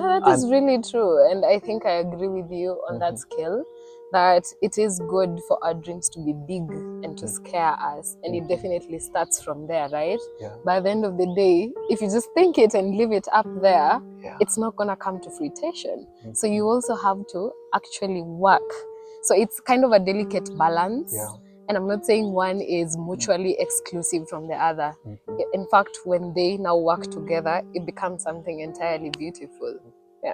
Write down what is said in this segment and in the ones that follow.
That is really true. And I think I agree with you on that scale, that it is good for our dreams to be big and to scare us. And it definitely starts from there, right? Yeah. By the end of the day, if you just think it and leave it up there, it's not going to come to fruition. So you also have to actually work. So it's kind of a delicate balance. Yeah. And I'm not saying one is mutually exclusive from the other. In fact, when they now work together, it becomes something entirely beautiful. Yeah.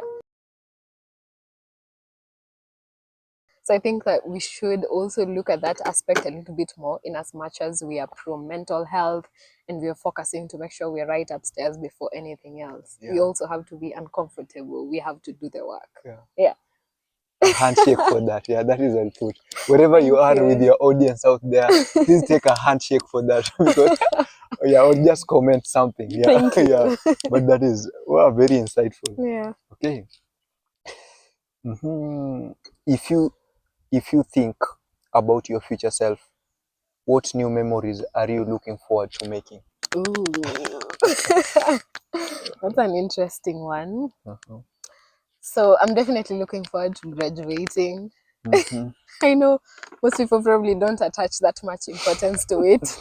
So I think that we should also look at that aspect a little bit more, in as much as we are pro mental health and we are focusing to make sure we're right upstairs before anything else. Yeah. We also have to be uncomfortable. We have to do the work. Yeah. A handshake for that. Yeah, that is helpful. Wherever you are with your audience out there, please take a handshake for that. Because or just comment something. Yeah. Thank you. Yeah. But that is very insightful. Yeah. Okay. If you think about your future self, what new memories are you looking forward to making? Ooh. That's an interesting one. So I'm definitely looking forward to graduating. I know most people probably don't attach that much importance to it,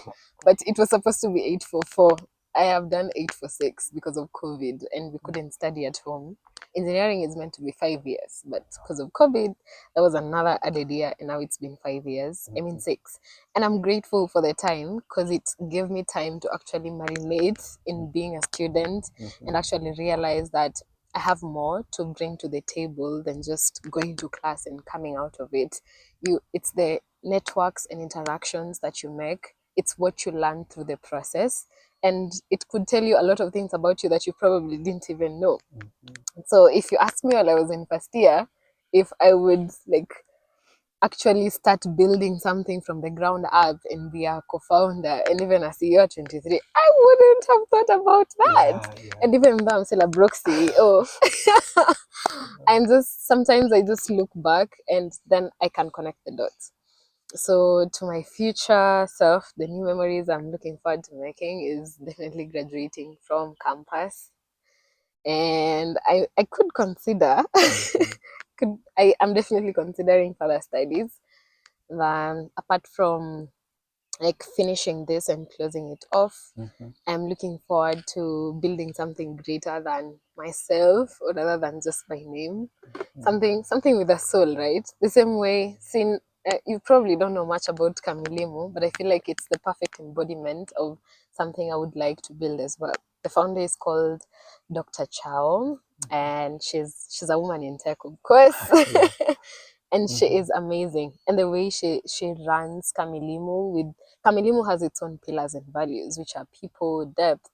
but it was supposed to be 844. I have done 846 because of COVID, and we couldn't study at home. Engineering is meant to be 5 years, but because of COVID, there was another added year, and now it's been 5 years. I mean 6. And I'm grateful for the time, because it gave me time to actually marinate in being a student and actually realize that I have more to bring to the table than just going to class and coming out of it. It's the networks and interactions that you make. It's what you learn through the process. And it could tell you a lot of things about you that you probably didn't even know. So if you ask me while I was in first year, if I would actually start building something from the ground up and be a co-founder and even a CEO at 23, I wouldn't have thought about that. And even though I'm still a broke CEO, sometimes I just look back and then I can connect the dots. So to my future self, the new memories I'm looking forward to making is definitely graduating from campus. And I could consider, I'm definitely considering further studies. Apart from finishing this and closing it off, I'm looking forward to building something greater than myself, or rather than just my name. Something with a soul, right? The same way, you probably don't know much about Kamilimu, but I feel like it's the perfect embodiment of something I would like to build as well. The founder is called Dr. Chao, and she's a woman in tech, of course. And she is amazing. And the way she runs Kamilimu has its own pillars and values, which are people, depth.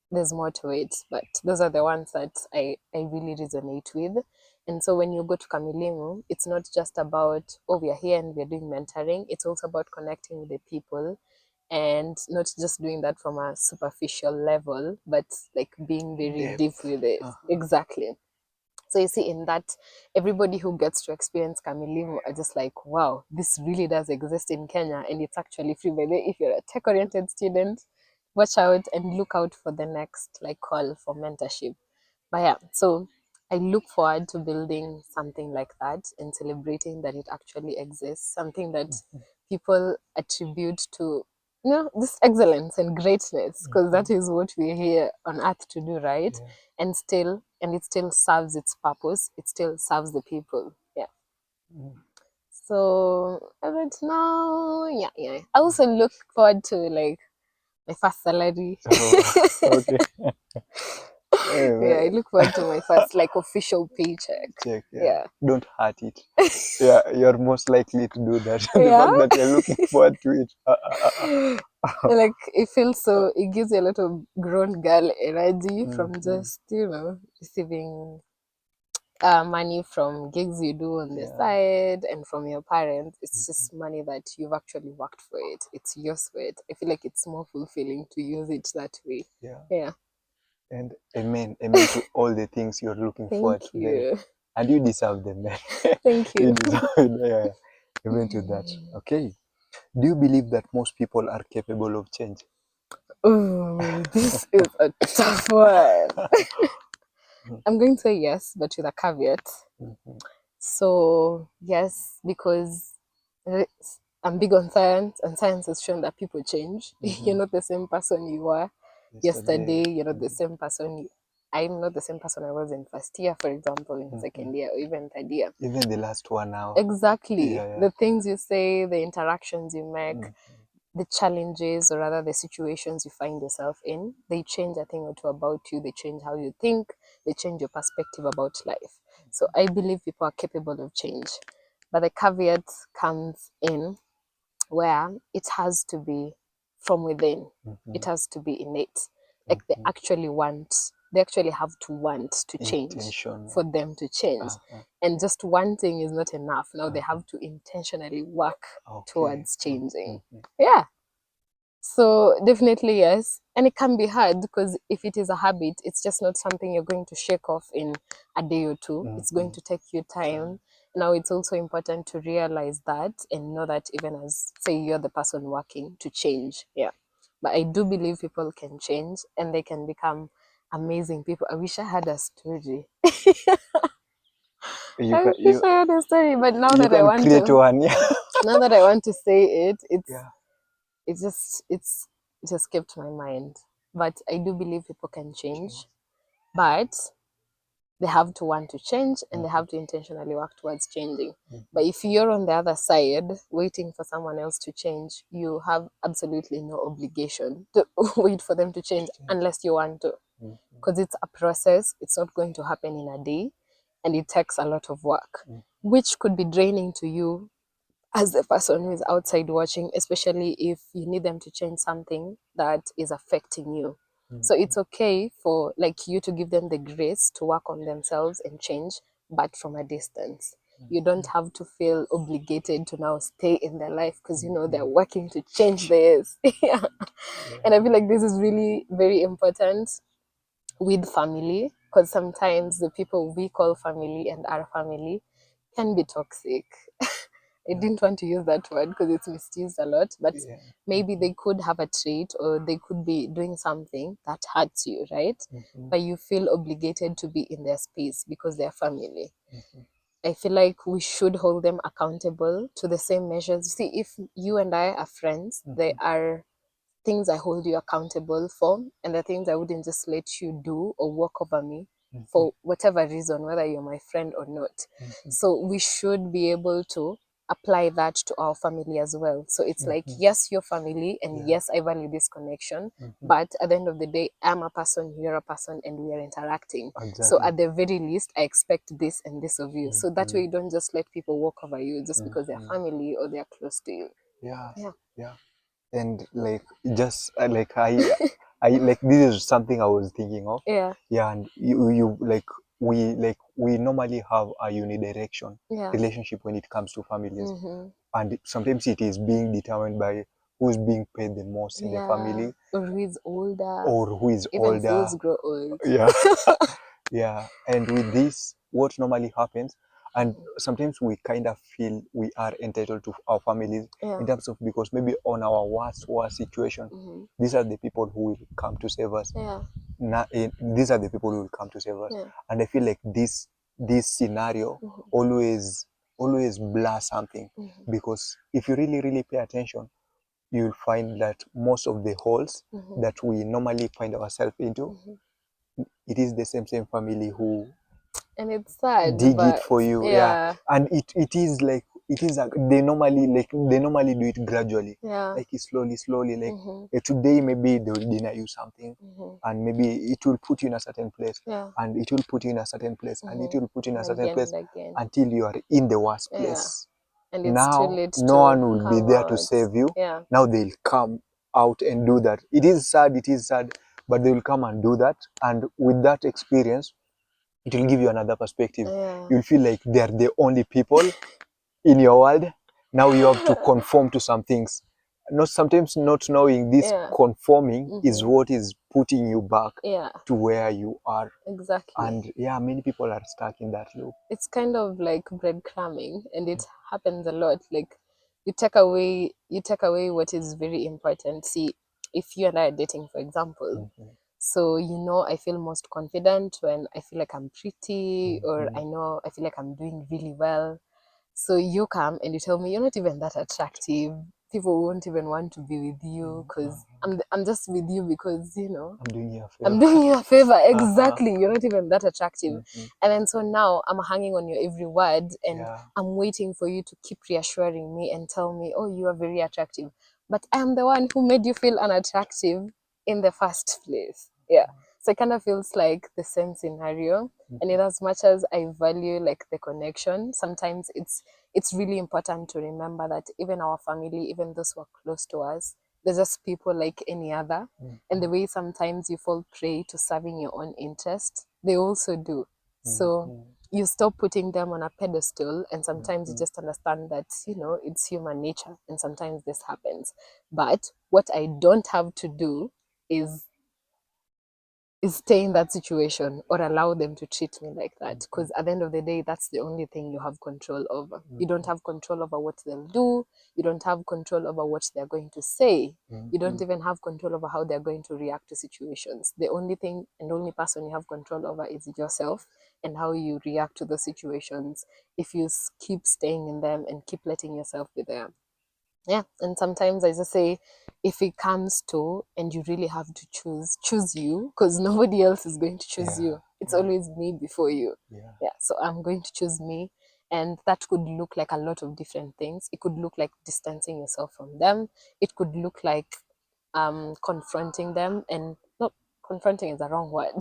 There's more to it, but those are the ones that I really resonate with. And so when you go to Kamilimu, it's not just about, we are here and we're doing mentoring. It's also about connecting with the people, and not just doing that from a superficial level, but being very deep with it. Exactly. So you see, in that, everybody who gets to experience Kamilimu are just like, wow, this really does exist in Kenya, and it's actually free. By the way, if you're a tech-oriented student, watch out and look out for the next call for mentorship. But yeah, so I look forward to building something like that and celebrating that it actually exists, something that people attribute to this excellence and greatness, because that is what we're here on earth to do, right? And it still serves its purpose. It still serves the people. Yeah. So right now, yeah. I also look forward to my first salary. Okay. Yeah, I look forward to my first official paycheck. Yeah. Don't hurt it. Yeah, you're most likely to do that. The Yeah. fact that you're looking forward to it. It feels so, it gives you a lot of grown girl energy from just, receiving money from gigs you do on the side and from your parents. It's just money that you've actually worked for it. It's yours for it. I feel like it's more fulfilling to use it that way. Yeah. And amen to all the things you're looking forward to. Thank you. And you deserve them, man. Thank you. You deserve it. Yeah. Amen to that. Okay. Do you believe that most people are capable of change? Oh, this is a tough one. I'm going to say yes, but with a caveat. So yes, because I'm big on science, and science has shown that people change. You're not the same person you were yesterday. You're not the same person. I'm not the same person I was in first year, for example, in second year, or even third year. Even the last one now. Exactly. Yeah, yeah. The things you say, the interactions you make, the challenges, or rather the situations you find yourself in, they change a thing or two about you. They change how you think. They change your perspective about life. So I believe people are capable of change. But the caveat comes in where it has to be from within. It has to be innate. Like they actually have to want to change Intention. for them to change. And just wanting is not enough. Now they have to intentionally work towards changing. Yeah. So definitely yes. And it can be hard because if it is a habit, it's just not something you're going to shake off in a day or two. It's going to take you time. Now it's also important to realize that and know that even as say you're the person working to change. Yeah. But I do believe people can change and they can become amazing people. I wish I had a story. You I can wish I had a story, but now you that I can want create to one. now that I want to say it, Yeah. it just escaped my mind. But I do believe people can change, but they have to want to change and they have to intentionally work towards changing. But if you're on the other side waiting for someone else to change, you have absolutely no obligation to wait for them to change unless you want to, because it's a process. It's not going to happen in a day, and it takes a lot of work, which could be draining to you as the person who is outside watching, especially if you need them to change something that is affecting you. So it's okay for like you to give them the grace to work on themselves and change, but from a distance. You don't have to feel obligated to now stay in their life because you know they're working to change theirs. Yeah. And I feel like this is really very important with family, because sometimes the people we call family and our family can be toxic. I didn't want to use that word because it's misused a lot, but maybe they could have a trait or they could be doing something that hurts you, right? But you feel obligated to be in their space because they're family. I feel like we should hold them accountable to the same measures. See, if you and I are friends, there are things I hold you accountable for, and the things I wouldn't just let you do or walk over me for whatever reason, whether you're my friend or not. So we should be able to apply that to our family as well. So it's like, yes, your family, and yes, I value this connection, but at the end of the day, I'm a person, you're a person, and we are interacting. So at the very least, I expect this and this of you. So that way, you don't just let people walk over you just because they're family or they're close to you. Yeah. And like just like I like this is something I was thinking of. Yeah. And you we normally have a unidirection relationship when it comes to families, and sometimes it is being determined by who's being paid the most in the family, or who is older, or who is even older. fools grow old. Yeah. And with this, what normally happens, and sometimes we kind of feel we are entitled to our families in terms of, because maybe on our worst situation, these are the people who will come to save us. These are the people who will come to save us. And I feel like this scenario always blur something, because if you really pay attention, you'll find that most of the holes that we normally find ourselves into, it is the same family who and it's sad, dig but it for you. And it is like, they normally do it gradually, like slowly, like today maybe they will deny you something, and maybe it will put you in a certain place, and it will put you in a certain place, and it will put you in a certain again place and again, until you are in the worst place. and it's too Now late no to one will be come there to out. save you. Now they'll come out and do that. It is sad, but they will come and do that, and with that experience, it will give you another perspective. You'll feel like they're the only people in your world. Now you have to conform to some things. Sometimes not knowing this conforming is what is putting you back to where you are. Exactly. And many people are stuck in that loop. It's kind of like breadcrumbing, and it happens a lot. Like you take away what is very important. See, if you and I are dating, for example, So, I feel most confident when I feel like I'm pretty, or I feel like I'm doing really well. So you come and you tell me you're not even that attractive. People won't even want to be with you because I'm just with you because, I'm doing you a favor. I'm doing you a favor. Exactly. You're not even that attractive. And then so now I'm hanging on your every word, and I'm waiting for you to keep reassuring me and tell me, oh, you are very attractive. But I am the one who made you feel unattractive in the first place. Yeah. So it kind of feels like the same scenario. And in as much as I value like the connection, sometimes it's really important to remember that even our family, even those who are close to us, they're just people like any other. And the way sometimes you fall prey to serving your own interest, they also do. So you stop putting them on a pedestal, and sometimes you just understand that, it's human nature and sometimes this happens. But what I don't have to do is stay in that situation or allow them to treat me like that, because at the end of the day, that's the only thing you have control over. You don't have control over what they'll do. You don't have control over what they're going to say. You don't even have control over how they're going to react to situations. The only thing and only person you have control over is yourself and how you react to the situations if you keep staying in them and keep letting yourself be there. Yeah. And sometimes I just say, if it comes to and you really have to choose you, because nobody else is going to choose you. It's always me before you. Yeah. So I'm going to choose me. And that could look like a lot of different things. It could look like distancing yourself from them. It could look like confronting them, and not confronting is the wrong word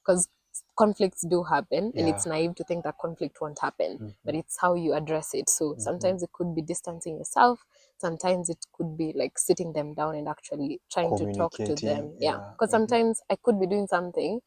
because conflicts do happen, and it's naive to think that conflict won't happen, but it's how you address it. So sometimes it could be distancing yourself, sometimes it could be like sitting them down and actually trying to talk to them. Yeah, because sometimes I could be doing something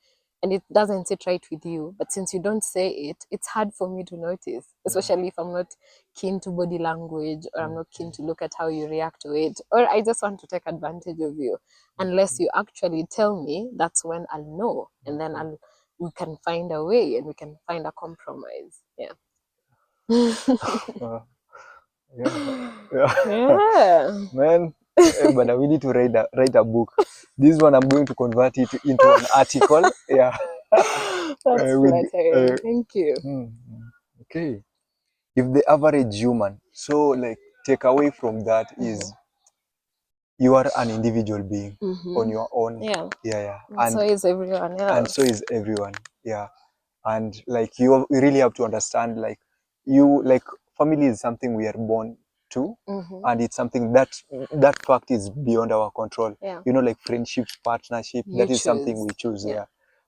and it doesn't sit right with you, but since you don't say it, it's hard for me to notice, especially if I'm not keen to body language, or I'm not keen to look at how you react to it, or I just want to take advantage of you. Unless you actually tell me, that's when I'll know, and then we can find a way and we can find a compromise. Yeah. Yeah. Man, but we need to write a book. This one I'm going to convert it into an article. Yeah. That's flattering. Thank you. Okay. If the average human, so like take away from that is you are an individual being on your own. Yeah. Yeah. And so is everyone else. And so is everyone. Yeah. And like you really have to understand, like family is something we are born to, and it's something that fact is beyond our control. Yeah. Like friendships, partnership, that is something we choose. Yeah.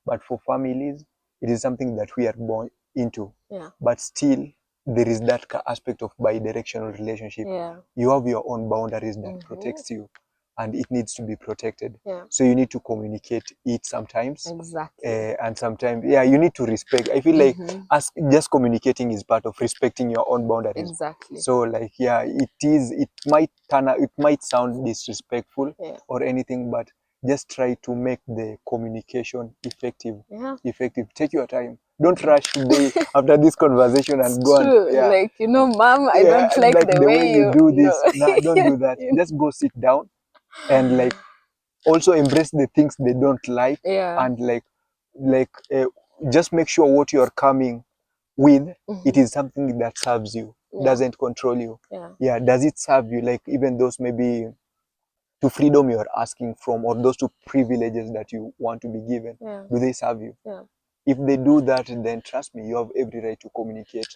But for families, it is something that we are born into. Yeah. But still, there is that aspect of bi-directional relationship. Yeah. You have your own boundaries that protects you, and it needs to be protected. Yeah. So you need to communicate it sometimes. Exactly. And sometimes, you need to respect. I feel like just communicating is part of respecting your own boundaries. Exactly. So like, it might sound disrespectful or anything, but just try to make the communication effective. Take your time. Don't rush today after this conversation and go and like, mom, I don't like the way you do this. Nah, don't do that. you know. Just go sit down and like also embrace the things they don't like, and just make sure what you're coming with, it is something that serves you, doesn't control you. Does it serve you, like even those maybe to freedom you're asking from, or those two privileges that you want to be given, do they serve you? If they do that, then trust me, you have every right to communicate.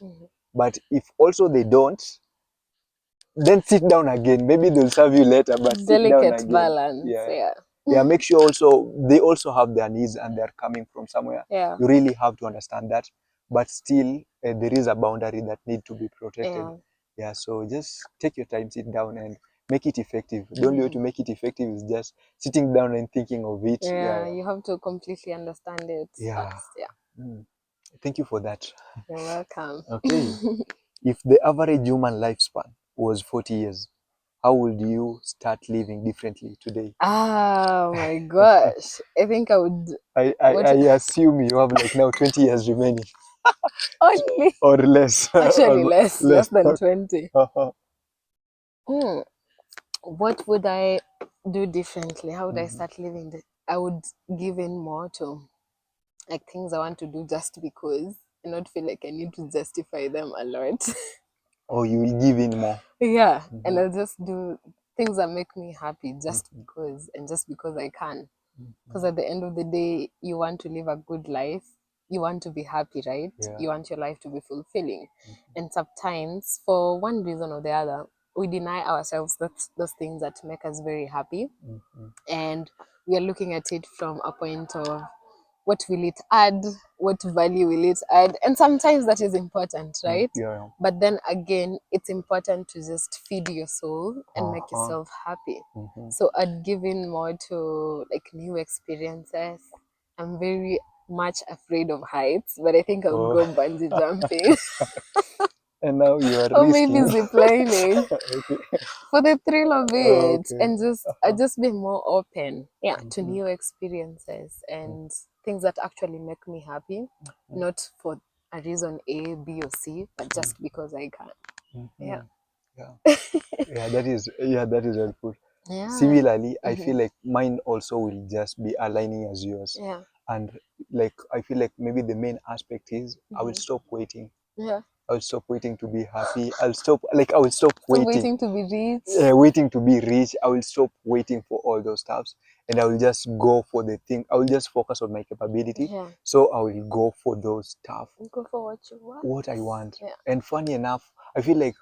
But if also they don't, then sit down again. Maybe they'll serve you later, but sit down Delicate again. balance. Make sure also they also have their needs and they're coming from somewhere. You really have to understand that, but still there is a boundary that need to be protected. So just take your time, sit down and make it effective. The only way to make it effective is just sitting down and thinking of it. You have to completely understand it first. Thank you for that. You're welcome. Okay. If the average human lifespan was 40 years, how would you start living differently today? Oh my gosh. I think I would. I assume you have like now 20 years remaining. Only. Or less. Actually, less than 20. Uh-huh. What would I do differently? How would I start living I would give in more to like things I want to do just because, and not feel like I need to justify them a lot. Or you will give in more. Yeah, and Mhm. I'll just do things that make me happy just Mhm. because, and just because I can. Because Mhm. at the end of the day, you want to live a good life. You want to be happy, right? Yeah. You want your life to be fulfilling. Mhm. And sometimes, for one reason or the other, we deny ourselves those things that make us very happy. Mhm. And we are looking at it from a point of what will it add, what value will it add, and sometimes that is important, right? Yeah. But then again, it's important to just feed your soul and make Uh-huh. yourself happy. Mhm. So I'd give in more to like new experiences. I'm very much afraid of heights, but I think I'll Oh. go bungee jumping And now you are or maybe risking. zip lining Okay. for the thrill of it, Okay. and I just be more open, yeah, to Mhm. new experiences and things that actually make me happy, not for a reason A, B, or C, but just because I can. Yeah. Mhm. Yeah. That is helpful. Yeah. Similarly, I Mm-hmm. feel like mine also will just be aligning as yours. Yeah. And like I feel like maybe the main aspect is I will Mm-hmm. stop waiting. Yeah. I'll stop waiting to be happy. I will stop So waiting. waiting to be rich. Waiting to be rich. I will stop waiting for all those stuffs, and I will just go for the thing. I will just focus on my capability. Yeah. So I will go for those stuff, Go for what you want. what I want. Yeah. And I feel like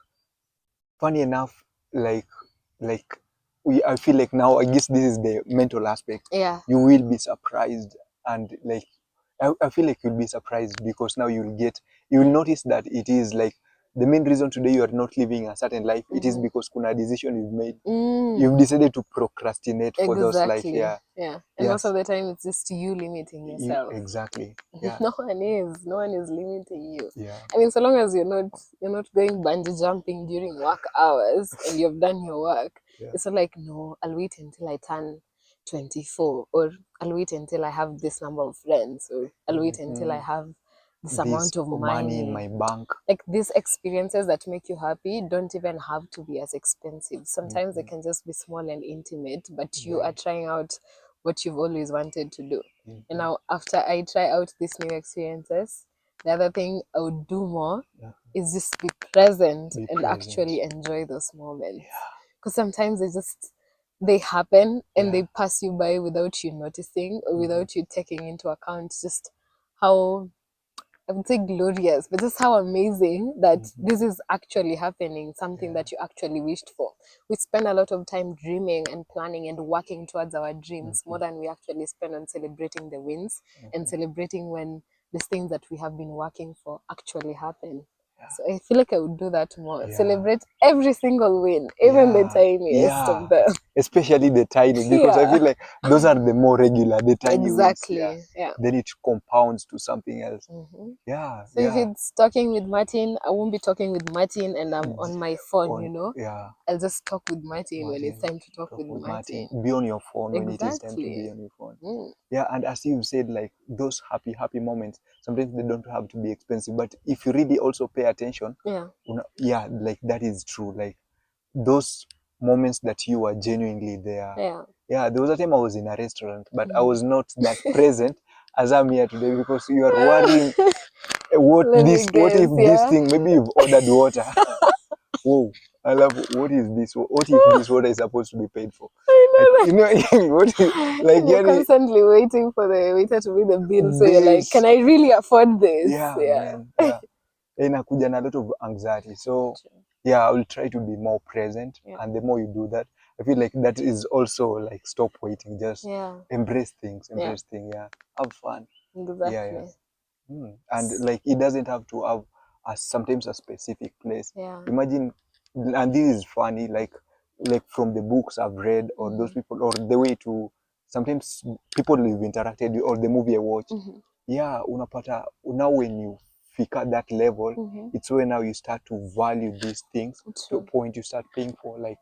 funny enough, like like I feel like now I guess this is the mental aspect. Yeah. You will be surprised, and like I feel like you'll be surprised because now you'll notice that it is like the main reason today you are not living a certain life. It is Mm-hmm. because kuna decision you've made. Mm. You've decided to procrastinate for those life. Exactly. Yeah. Yeah. And most of Yes. the time, it's just you limiting You yourself. exactly. Yeah. No one is limiting you. Yeah. I mean, so long as you're not going bungee jumping during work hours and you've done your work, Yeah. it's not like, no, I'll wait until I turn 24, or I'll wait until I have this number of friends, or I'll wait until I Mhm. have this This amount of money in money. my bank. Like, these experiences that make you happy don't even have to be as expensive. Sometimes they Mhm. can just be small and intimate, but you are Yeah. trying out what you've always wanted to do. And Mhm. now, after I try out these new experiences, the other thing I would do more Yeah. is just be present Be and present. actually enjoy those moments. Yeah. Because sometimes they happen and Yeah. they pass you by without you noticing, or Mhm. without you taking into account just how, I would say, glorious, but just how amazing that Mhm. this is actually happening, something Yeah. that you actually wished for. We spend a lot of time dreaming and planning and working towards our dreams more Mhm. than we actually spend on celebrating the wins and Mhm. celebrating when these things that we have been working for actually happen. Yeah. So I feel like I would do that more. Yeah. Celebrate every single win, even the Yeah. tiniest of Yeah. them. Especially the tiny, because I Yeah, feel like those are the more regular, the tiny wins. Yeah. exactly. Yeah. Then it compounds to something else. hmm Yeah. So if Yeah. it's talking with Martin, I won't be talking with Martin and I'm on my phone, On yeah. I'll just talk with Martin when it's Martin, time to talk talk with with Martin. Martin. Be on your phone when it is time to be Exactly. on your phone. Mm. Yeah, and as you've said, like those happy moments, sometimes they don't have to be expensive. But if you really also pay attention, Yeah. yeah, like that is true. Like those moments that you are genuinely there. Yeah. Yeah, there was a time I was in a restaurant, but I Mhm. was not that present as I'm here today because you are worrying Let me what if guess, this yeah. thing, maybe you've ordered water. Whoa, I love what is this? What if this water is supposed to be paid for? I You know, what is, know like, and you're yani, constantly waiting for the waiter to pay the bill. So you're like, bills. can I really afford this? Yeah, Yeah. man. Yeah. Inakuja na a lot of anxiety. So, True. yeah, I will try to be more present. Yeah. And the more you do that, I feel like that is also like stop waiting. Just Yeah. embrace things, Yeah. Yeah. Have fun. Yeah, yeah. Exactly. And like it doesn't have to have sometimes a specific place. Yeah. Imagine, and this is funny, like from the books I've read or those Mhm. people or the way to sometimes people we've interacted with or the movie I watched. Mhm. Yeah, unapata now when you fika that level, Mhm. it's when now you start to value these things to a True. point you start paying for like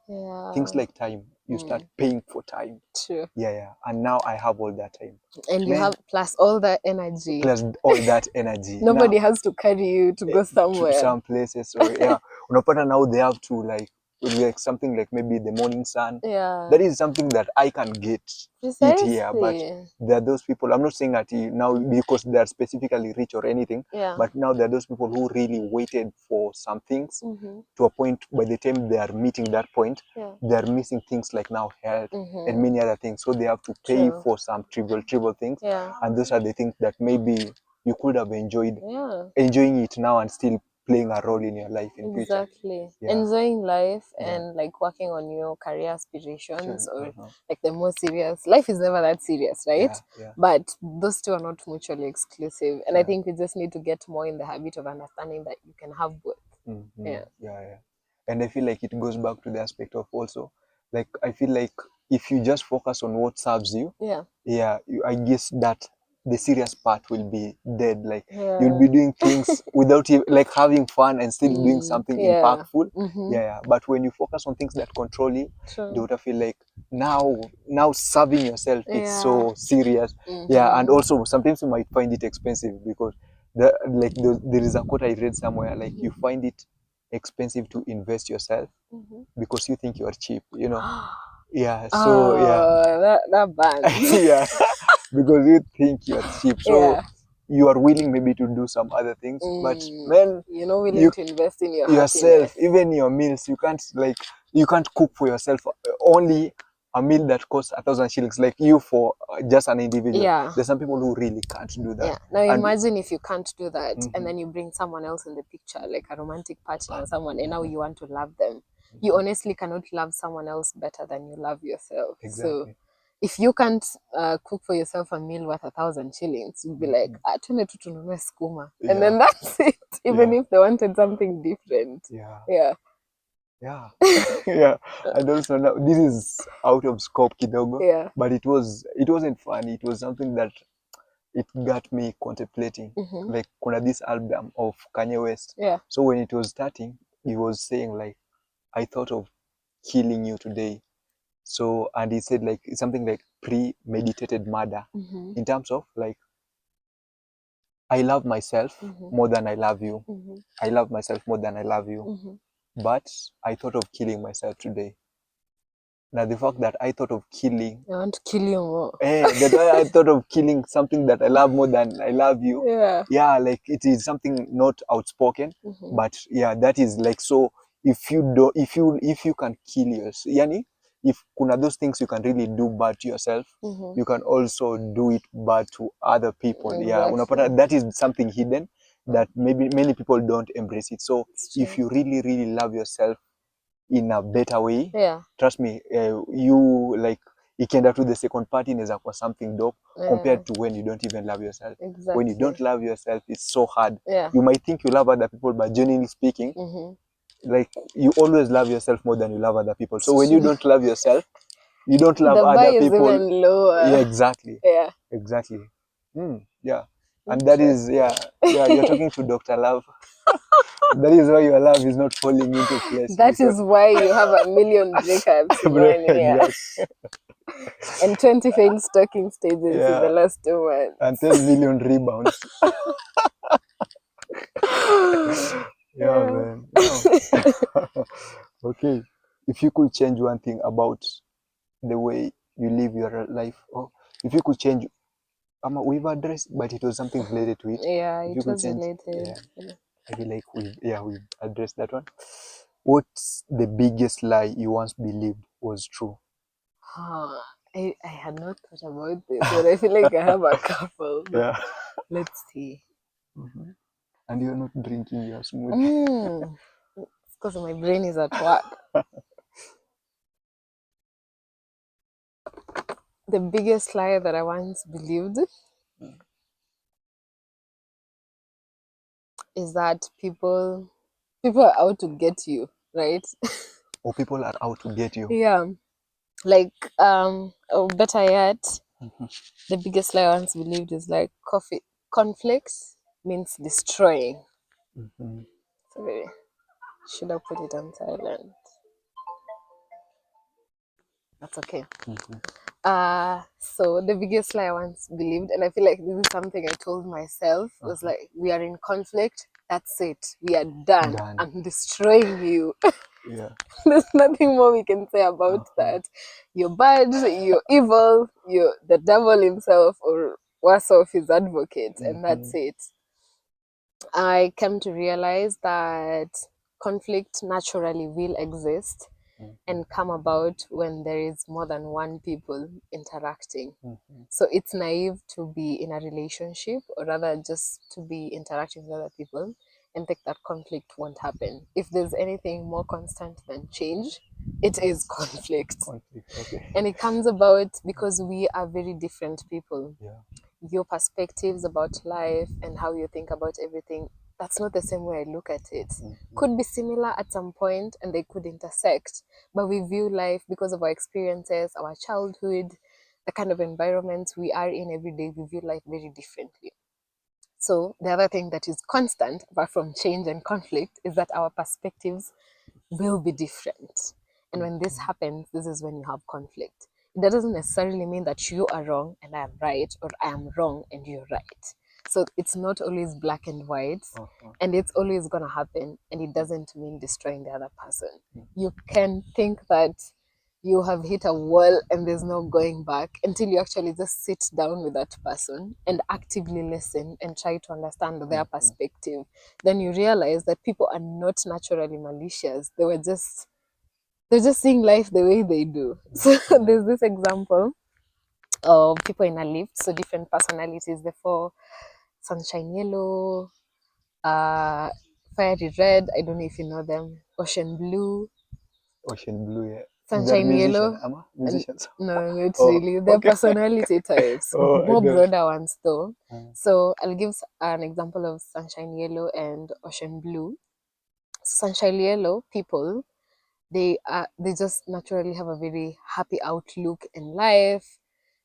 things Yeah. like time. You start Mm. paying for time. True. Yeah, yeah. And now I have all that time. And you Man, have plus all that energy. plus all that energy. Now Nobody has to carry you to go to somewhere. some places or yeah unapata now they have to like will be like something like maybe the morning sun. Yeah. That is something that I can get it here, but Precisely. there are those people. I'm not saying that now because they are specifically rich or anything, Yeah. but now there are those people who really waited for some things Mm-hmm. to a point. By the time they are meeting that point, Yeah. they are missing things like now health Mm-hmm. and many other things. So they have to pay True. for some trivial things, Yeah. and those are the things that maybe you could have enjoyed, Yeah. enjoying it now and still playing a role in your life in future. Exactly. Yeah. Enjoying life Yeah. and like working on your career aspirations Sure. or Uh-huh. like the more serious. Life is never that serious, right? Yeah. But those two are not mutually exclusive. And I Yeah. think we just need to get more in the habit of understanding that you can have both. Mm-hmm. Yeah. Yeah. And I feel like it goes back to the aspect of also, like, I feel like if you just focus on what serves you, Yeah. I guess that the serious part will be dead. Like, you'll Yeah. be doing things without like having fun and still doing something Yeah. impactful. Mm-hmm. Yeah. But when you focus on things that control you, True. you would feel like now serving yourself, it's Yeah. so serious. Mm-hmm. Yeah. And also sometimes you might find it expensive because there is a quote I read somewhere, like, you find it expensive to invest yourself Mm-hmm. because you think you are cheap, you know. Yeah. So yeah. Oh, that band. Yeah. Because you think you are cheap, so Yeah. you are willing maybe to do some other things, but man, You're not willing you to invest in your yourself, happiness. even your meals, you can't cook for yourself only a meal that costs 1,000 shillings, like you for just an individual. Yeah. There's some people who really can't do that. Yeah. Now And imagine if you can't do that Mhm. and then you bring someone else in the picture, like a romantic partner or someone, and now you want to love them. You honestly cannot love someone else better than you love yourself. So exactly. if you can't cook for yourself a meal worth 1,000 shillings, you'll be like, twende tu tununue skuma. And Yeah. then that's it. Even Yeah. if they wanted something different. Yeah. Yeah. Yeah. Yeah. And also now this is out of scope kidogo, Yeah. but it wasn't funny. It was something that it got me contemplating. Mm-hmm. Like, kuna this album of Kanye West. Yeah. So when it was starting, he was saying like, I thought of killing you today. So, and he said like something like premeditated murder, Mm-hmm. in terms of like, I love myself Mm-hmm. more than I love you. Mm-hmm. I love myself more than I love you. Mm-hmm. But I thought of killing myself today. Now the fact that I thought of killing, I want to kill you more. that I thought of killing something that I love more than I love you. Yeah. Yeah, like, it is something not outspoken, Mm-hmm. but yeah, that is like, so if you can kill yourself, yani, if kuna those things you can really do bad to yourself, Mm-hmm. you can also do it bad to other people. Yeah, Exactly. unapata, that is something hidden that maybe many people don't embrace it. So It's true. if you really, really love yourself in a better way, Yeah. trust me, you like, ikienda to the second party inaweza kuwa something dope compared to when you don't even love yourself. Exactly. When you don't love yourself, it's so hard. Yeah. You might think you love other people, but genuinely speaking, Mm-hmm. like, you always love yourself more than you love other people. So It's when you true. don't love yourself, you don't love The bar other is people. even lower. Yeah, exactly. Yeah. Exactly. Yeah. And that is, yeah, you're talking to Dr. Love. That is why your love is not falling into place. That Because is why you have a million breakups in 1 year exactly. and 20 failed stalking stages in the Yeah. last 2 months. And 10 million rebounds. Yeah, man. Yeah. Okay. If you could change one thing about the way you live your life, or if you could change, we've addressed, but it was something related to it. Yeah, If it you could was change, related. yeah, I feel like we've addressed that one. What's the biggest lie you once believed was true? Huh. I had not thought about this, but I feel like I have a couple. But Yeah. let's see. Mhm. And you're not drinking your smoothie. Because my brain is at work. The biggest lie that I once believed is that people are out to get you, right? Or people are out to get you. Yeah. Like, or better yet, Mhm. the biggest lie I once believed is like conflicts means destroying. Mhm. Sorry, should I put it on silent? That's okay. Mhm. So the biggest lie I once believed, and I feel like this is something I told myself, was like, we are in conflict, that's it, we are done. Done. I'm destroying you. Yeah. There's nothing more we can say about that. You're bad, you're evil, you're the devil himself, or worse off, his advocate, and that's it. I came to realize that conflict naturally will exist and come about when there is more than one people interacting. So it's naive to be in a relationship, or rather just to be interacting with other people and think that conflict won't happen. If there's anything more constant than change, it is conflict. Okay. And it comes about because we are very different people. Yeah. Your perspectives about life and how you think about everything, that's not the same way I look at it. Could be similar at some point and they could intersect, but we view life because of our experiences, our childhood, the kind of environments we are in every day, we view life very differently. So the other thing that is constant, apart from change and conflict, is that our perspectives will be different. And when this happens, this is when you have conflict. That doesn't necessarily mean that you are wrong and I am right, or I am wrong and you're right. So it's not always black and white, and it's always going to happen, and it doesn't mean destroying the other person. You can think that you have hit a wall and there's no going back until you actually just sit down with that person and actively listen and try to understand their perspective. Then you realize that people are not naturally malicious. They're just seeing life the way they do. So there's this example of people in a lift, so different personalities, the four: sunshine yellow, fiery red, I don't know if you know them, ocean blue, Ocean blue, yeah. They're sunshine musician, yellow, ama? and Musicians. no, not Oh, really. They're okay. personality types, Oh, I more got. broader ones though. So I'll give an example of sunshine yellow and ocean blue. Sunshine yellow people, they just naturally have a very happy outlook in life,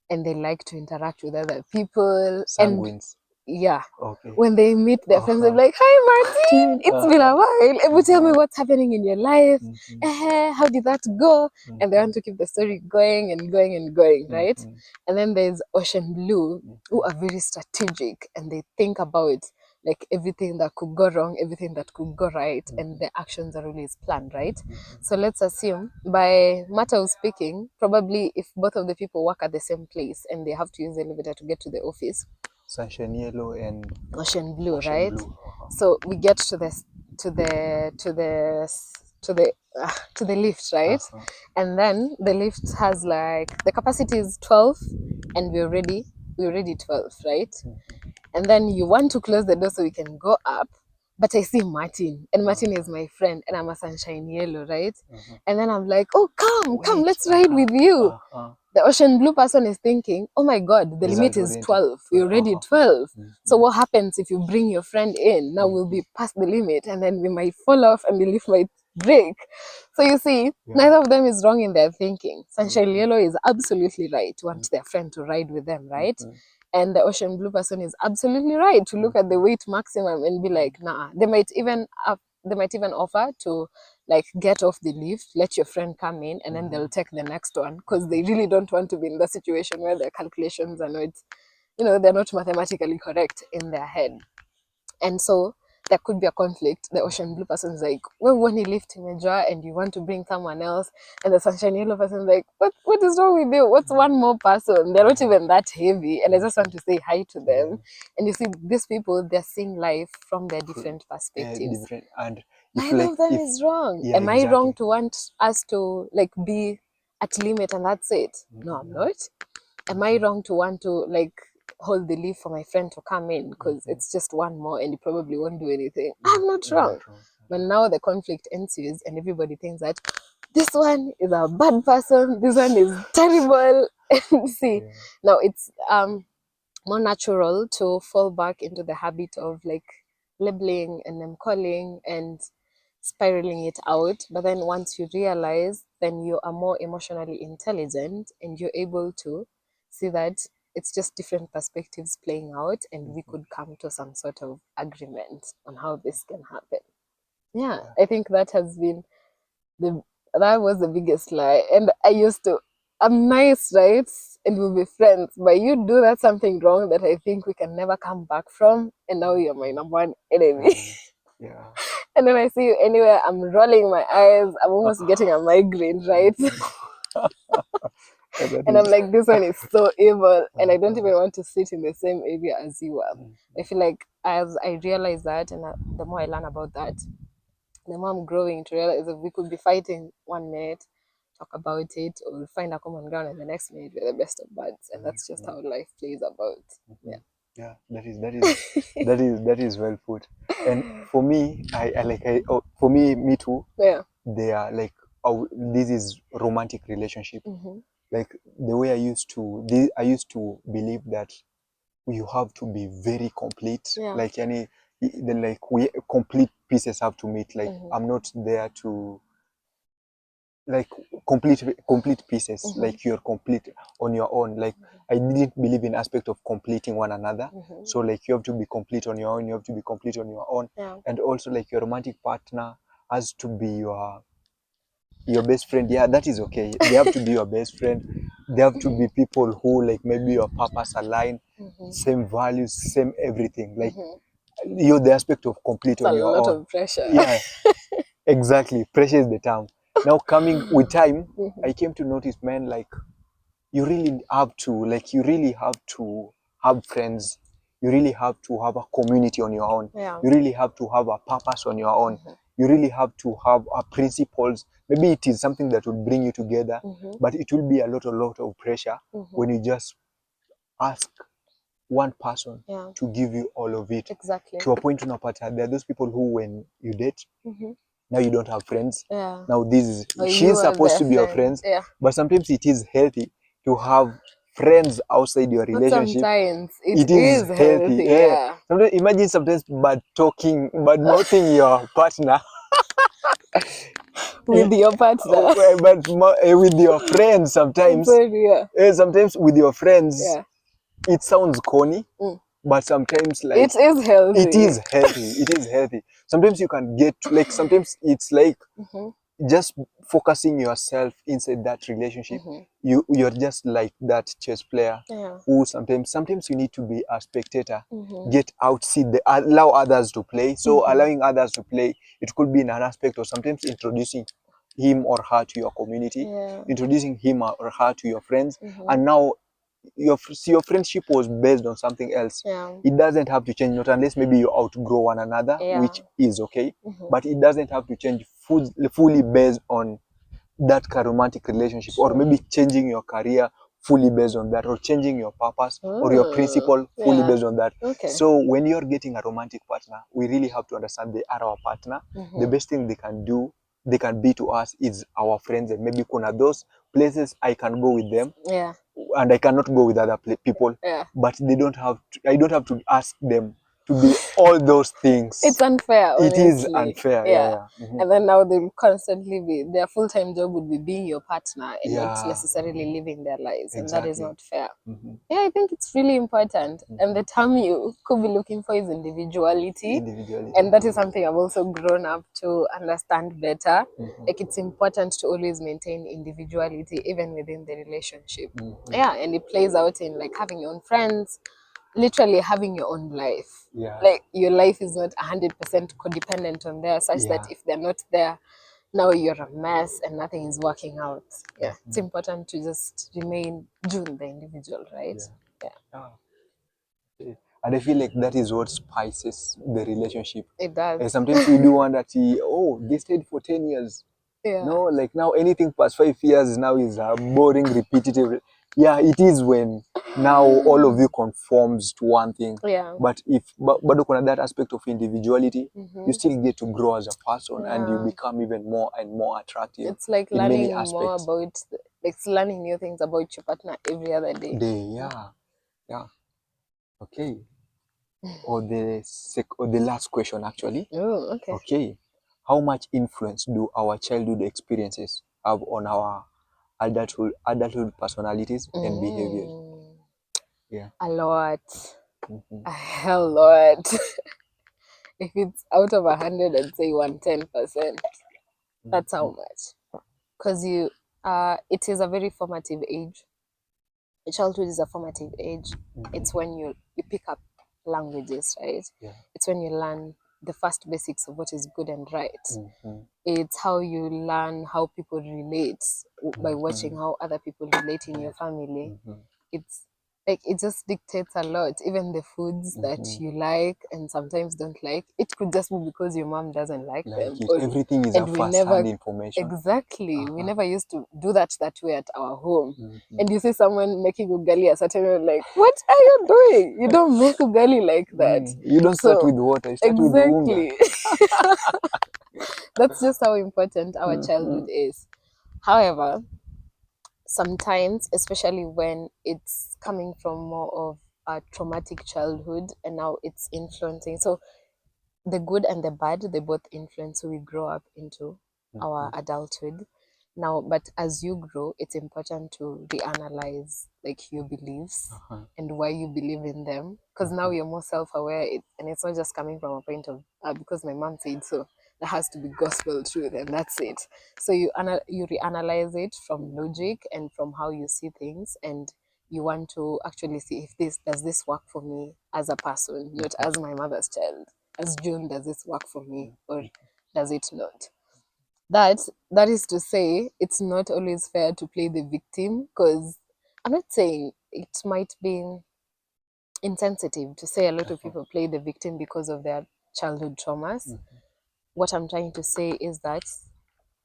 and they like to interact with other people. And Sanguines. yeah, Okay. when they meet their friends, they're like, "Hi, Martin, it's been a while. Ever tell me what's happening in your life? How did that go?" And they want to keep the story going and going and going, right? And then there's ocean blue, who are very strategic and they think about like everything that could go wrong, everything that could go right, and the actions are always planned, right? So let's assume, by matter of speaking, probably if both of the people work at the same place and they have to use the elevator to get to the office, Sunshine yellow and ocean blue, ocean right? blue. So we get to the to the to the to the to the lift, right? And then the lift has like, the capacity is 12 and we're already 12, right? And then you want to close the door so we can go up, but I see Martin, and Martin is my friend, and I'm a sunshine yellow, right? And then I'm like, "Oh, come, Wait. let's ride with you." The ocean blue person is thinking, "Oh my god, the limit is 12, we're already 12. So what happens if you bring your friend in? Now we'll be past the limit, and then we might fall off and the lift might break." So you see, neither of them is wrong in their thinking. Sunshine yellow is absolutely right to want their friend to ride with them, right? And the ocean blue person is absolutely right to look at the weight maximum and be like, "Nah." They might even offer to like get off the lift, let your friend come in, and then they'll take the next one, because they really don't want to be in the situation where their calculations are not, they're not mathematically correct in their head. And so there could be a conflict. The ocean blue person is like, "Well, when you lift in a jar and you want to bring someone else," and the sunshine yellow person is like, what is wrong with you? What's one more person? They're not even that heavy, and I just want to say hi to them. And you see, these people, they're seeing life from their different perspectives. Different, and Neither of them is wrong. yeah, Am I wrong exactly. to want us to like be at limit and that's it? No, I'm not. Am I wrong to want to like hold the leave for my friend to come in because it's just one more and he probably won't do anything? I'm not wrong. But now the conflict ensues and everybody thinks that this one is a bad person, this one is terrible. And see, now it's more natural to fall back into the habit of like labeling and name calling and spiraling it out. But then once you realize, then you are more emotionally intelligent and you're able to see that it's just different perspectives playing out, and we could come to some sort of agreement on how this can happen. Yeah, I think that has been that was the biggest lie. And I used to, I'm nice, right? And we'll be friends. But you do that something wrong that I think we can never come back from. And now you're my number one enemy. Yeah. And then I see you anywhere, I'm rolling my eyes. I'm almost getting a migraine, right? And I'm like, this one is so evil, and I don't even want to sit in the same area as you are. I feel like as I realize that, and the more I learn about that, the more I'm growing to realize that we could be fighting one minute, talk about it, or we'll find a common ground, and the next minute we're the best of buds, and that's just how life plays about. Yeah. Yeah, that is well put. And for me, for me too. Yeah. They are like, oh, this is romantic relationship. Like the way I used to believe that you have to be very complete. Yeah. Like we complete pieces have to meet. Like I'm not there to like complete pieces. Like you're complete on your own. Like I didn't believe in aspect of completing one another. So like you have to be complete on your own. You have to be complete on your own. Yeah. And also like your romantic partner has to be your best friend. Yeah, that is okay. They have to be your best friend. They have to be people who like maybe your purpose align, same values, same everything. Like you're the aspect of complete It's on a your lot own. of pressure. Yeah, exactly. Pressure is the term. Now coming with time, I came to notice, man, like you really have to have friends. You really have to have a community on your own. Yeah. You really have to have a purpose on your own. You really have to have principles. Maybe it is something that will bring you together, but it will be a lot of pressure when you just ask one person Yeah. to give you all of it. Exactly. To a point unapata, there are those people who when you date, now you don't have friends. Yeah. Now this is Or you she's are supposed their to be your friend. friends, Yeah. but sometimes it is healthy to have friends outside your But relationship. sometimes It is is healthy. healthy. Yeah. Yeah. Sometimes imagine sometimes bad mouthing your partner With your partner. with your friends sometimes. Sorry, yeah. Sometimes with your friends, Yeah. it sounds corny, but sometimes like It is healthy. it is healthy. It is healthy. Sometimes you can get like sometimes it's like just focusing yourself inside that relationship. You're just like that chess player who sometimes you need to be a spectator. Get out, allow others to play. So allowing others to play, it could be in an aspect of sometimes introducing him or her to your community, introducing him or her to your friends, and now your friendship was based on something else. It doesn't have to change, not unless maybe you outgrow one another, which is okay, but it doesn't have to change fully based on that romantic relationship, or maybe changing your career fully based on that, or changing your purpose or your principle fully based on that. So when you're getting a romantic partner, we really have to understand they are our partner. The best thing they can be to us is our friends, and maybe kuna those places I can go with them and I cannot go with other people, but they don't have to, I don't have to ask them to be all those things. It's unfair, honestly. It is unfair. Yeah. And then now they'll constantly be, their full-time job would be being your partner and not necessarily living their lives. And that is not fair. Yeah, I think it's really important. And the term you could be looking for is individuality. And that is something I've also grown up to understand better. Like it's important to always maintain individuality even within the relationship. Yeah, and it plays out in like having your own friends, literally having your own life. Like your life is not 100% codependent on theirs, such that if they're not there, now you're a mess and nothing is working out. It's important to just remain June the individual, right? And I feel like that is what spices the relationship. It does. Sometimes we do wonder, oh, they stayed for 10 years. No, like now anything past 5 years now is a boring, repetitive. Yeah, it is when now all of you conforms to one thing. But but kuna that aspect of individuality, you still get to grow as a person and you become even more and more attractive. It's like in many learning more aspects. about, like learning new things about your partner every other day. Yeah. Okay. Or the last question actually. Oh, okay. Okay. How much influence do our childhood experiences have on our adulthood personalities and behaviors? Yeah. A lot. A hell lot. If it's out of 100, I'd say 110%. That's how much. Because it is a very formative age. Childhood is a formative age. It's when you pick up languages, right? It's when you learn the first basics of what is good and right. It's how you learn how people relate by watching how other people relate in your family. It's like it just dictates a lot. Even the foods that you like and sometimes don't like, it could just be because your mom doesn't like them. Everything is And a we never first-hand information. exactly we never used to do that way at our home. And you see someone making ugali a certain way, like, what are you doing? You don't make ugali like that. You don't start with water, you start with the unga. That's just how important our childhood is. However, sometimes, especially when it's coming from more of a traumatic childhood and now it's influencing, so the good and the bad, they both influence who we grow up into our adulthood. Now, but as you grow, it's important to reanalyze like your beliefs and why you believe in them, because now you're more self-aware, and it's not just coming from a point of because my mom said so. There has to be gospel truth, and that's it. So you reanalyze it from logic and from how you see things, and you want to actually see if this does this work for me as a person, not as my mother's child. As June, does this work for me or does it not? That is to say, it's not always fair to play the victim, because I'm not saying it might be insensitive to say a lot of people play the victim because of their childhood traumas. What I'm trying to say is that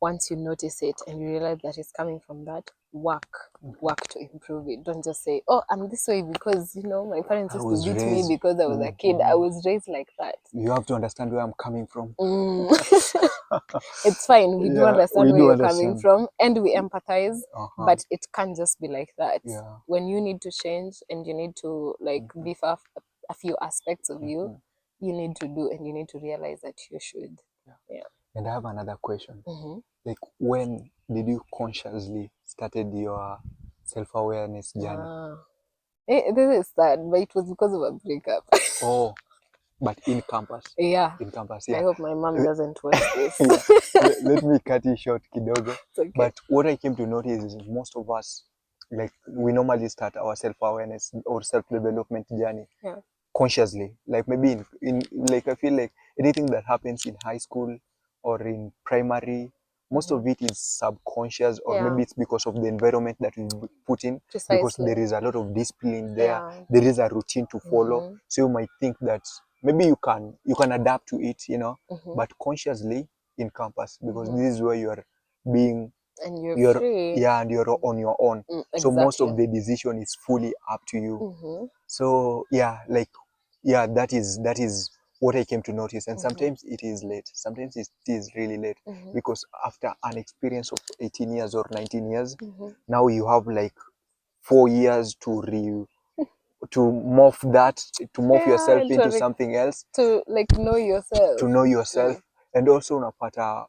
once you notice it and you realize that it's coming from that, work to improve it. Don't just say, oh, I'm this way because my parents used to beat me because I was a kid. I was raised like that. You have to understand where I'm coming from. It's fine, we do understand where you're coming from, and we empathize, but it can't just be like that. When you need to change and you need to like beef up a few aspects of you need to do, and you need to realize that you should. And I have another question. Like, when did you consciously started your self-awareness journey? This is sad, but it was because of a breakup. Oh, but in campus. Yeah. In campus, I hope my mom doesn't watch this. Let me cut you short, kidogo. It's okay. But what I came to notice is most of us, like, we normally start our self-awareness or self-development journey consciously. Like maybe in like I feel like anything that happens in high school or in primary, most of it is subconscious, or maybe it's because of the environment that we put in. Precisely. Because there is a lot of discipline there. There is a routine to follow. So you might think that maybe you can adapt to it, but consciously in campus, because this is where you are being and you're free. Yeah, and you're on your own. Exactly. So most of the decision is fully up to you. So that is what I came to notice. And sometimes it is late. Sometimes it is really late, because after an experience of 18 years or 19 years, now you have like 4 years to morph yourself into something else, to like know yourself. And also unapata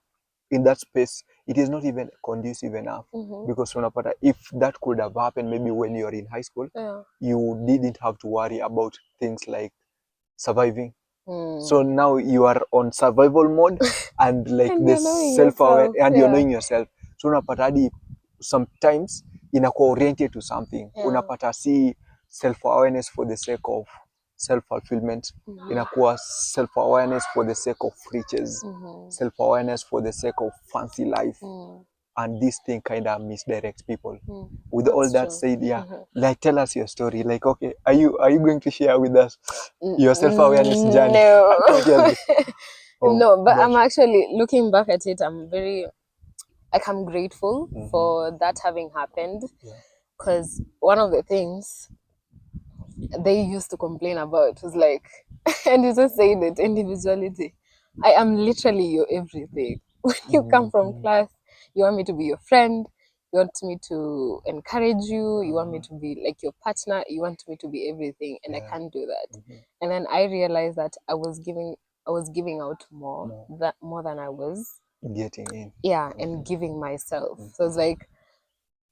in that space it is not even conducive enough, because unapata if that could have happened maybe when you're in high school, you didn't have to worry about things like surviving. So now you are on survival mode and like and this self-aware, and you're knowing yourself. So unapata hadi sometimes inakuwa oriented to something. Unapata si self-awareness for the sake of self-fulfillment. Inakuwa self-awareness for the sake of riches, self-awareness for the sake of fancy life. And this thing kind of misdirects people. With all that said, like, tell us your story. Like, okay, are you going to share with us your self-awareness journey? No. No, but I'm actually looking back at it. I'm grateful for that having happened, because one of the things they used to complain about was like, and you just saying it, individuality. I am literally your everything. When you come from class, you want me to be your friend, you want me to encourage you, you want me to be like your partner, you want me to be everything, and I can't do that. And then I realized that I was giving out more than I was getting in. And giving myself. So it's like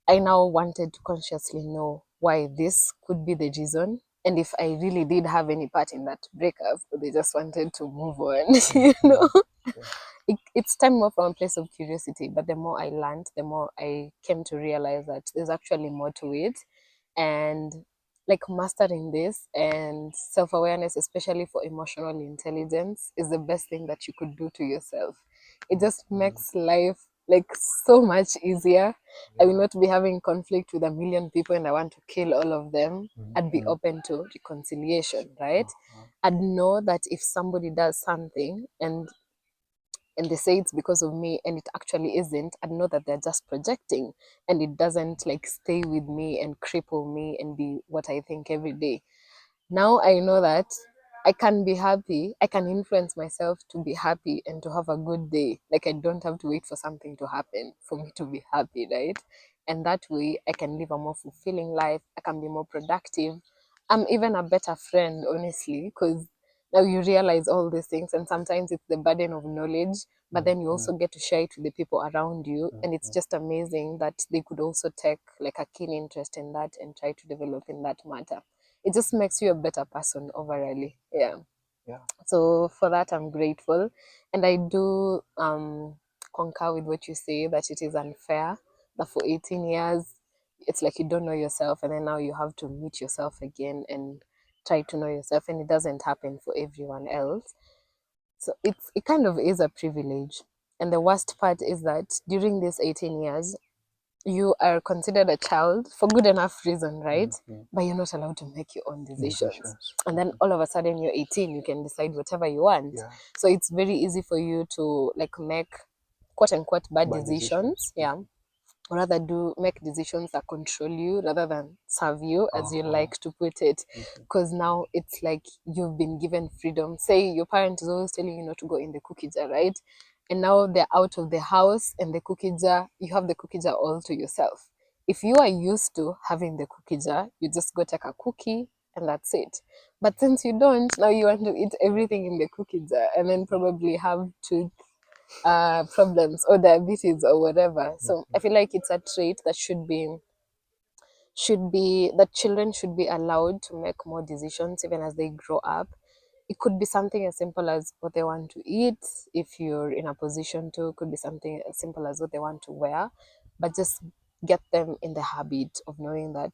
I now wanted to consciously know why this could be the reason, and if I really did have any part in that breakup, or they just wanted to move on. It's time more from a place of curiosity, but the more I learned, the more I came to realize that there's actually more to it. And like mastering this and self-awareness, especially for emotional intelligence, is the best thing that you could do to yourself. It just makes life like so much easier. I will not be having conflict with a million people and I want to kill all of them. I'd be open to reconciliation, right? I'd know that if somebody does something and they say it's because of me and it actually isn't, I'd know that they're just projecting and it doesn't like stay with me and cripple me and be what I think every day. Now I know that I can be happy. I can influence myself to be happy and to have a good day. Like I don't have to wait for something to happen for me to be happy, right? And that way I can live a more fulfilling life. I can be more productive. I'm even a better friend, honestly, because now you realize all these things and sometimes it's the burden of knowledge, but then you also get to share it with the people around you. And it's just amazing that they could also take like a keen interest in that and try to develop in that matter. It just makes you a better person overall. Yeah. Yeah. So for that, I'm grateful. And I do concur with what you say that it is unfair that for 18 years, it's like you don't know yourself. And then now you have to meet yourself again and try to know yourself. And it doesn't happen for everyone else. So it kind of is a privilege. And the worst part is that during these 18 years, you are considered a child for good enough reason, right? But you're not allowed to make your own decisions. And then all of a sudden you're 18, you can decide whatever you want. Yeah. So it's very easy for you to like make quote unquote bad decisions. Yeah. Or rather make decisions that control you rather than serve you, as you like to put it. Because now it's like you've been given freedom. Say your parent is always telling you not to go in the cookie jar, right? And now they're out of the house and the cookie jar, you have the cookie jar all to yourself. If you are used to having the cookie jar, you just go take a cookie and that's it. But since you don't, now you want to eat everything in the cookie jar and then probably have to problems or diabetes or whatever. So I feel like it's a trait that that children should be allowed to make more decisions even as they grow up. It could be something as simple as what they want to eat, if you're in a position to. It could be something as simple as what they want to wear, but just get them in the habit of knowing that,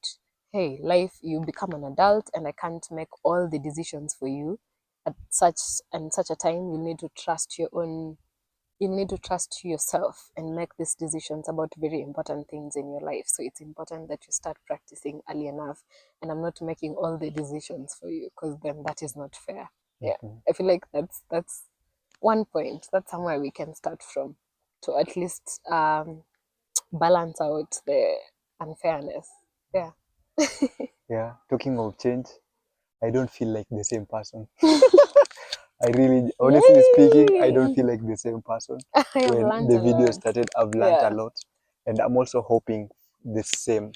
hey, life, you become an adult and I can't make all the decisions for you. At such a time, you need to trust yourself and make these decisions about very important things in your life. So it's important that you start practicing early enough. And I'm not making all the decisions for you because then that is not fair. Yeah, I feel like that's one point. That's somewhere we can start from to at least balance out the unfairness. Yeah. Yeah. Talking of change, I don't feel like the same person. I really, honestly speaking, I don't Yay! feel like the same person. I have When learned the a video lot. started, I've learned a Yeah. lot, and I'm also hoping the same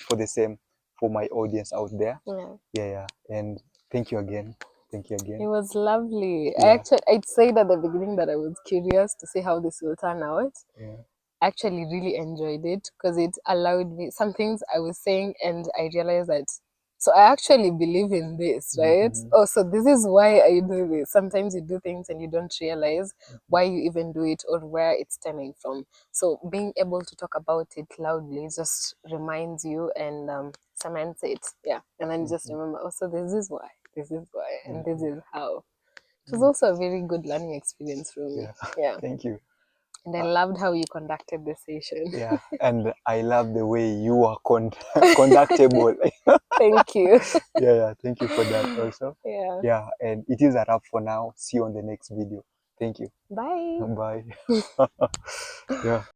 for my audience out there. Yeah. Yeah. And thank you again. Thank you It again. was lovely. Yeah. I'd said at the beginning that I was curious to see how this will turn out. Yeah. I actually really enjoyed it because it allowed me some things I was saying and I realized that so I actually believe in this, right? Oh, so this is why I do this. Sometimes you do things and you don't realize why you even do it or where it's stemming from. So being able to talk about it loudly just reminds you and cements it. Yeah. And then you just remember, oh, so this is why, and this is how. It was also a very good learning experience for me. Yeah. Yeah. Thank you. And I loved how you conducted the session. Yeah, and I love the way you are conductable. Thank you. Yeah, thank you for that also. Yeah. Yeah, and it is a wrap for now. See you on the next video. Thank you. Bye. Bye. Yeah.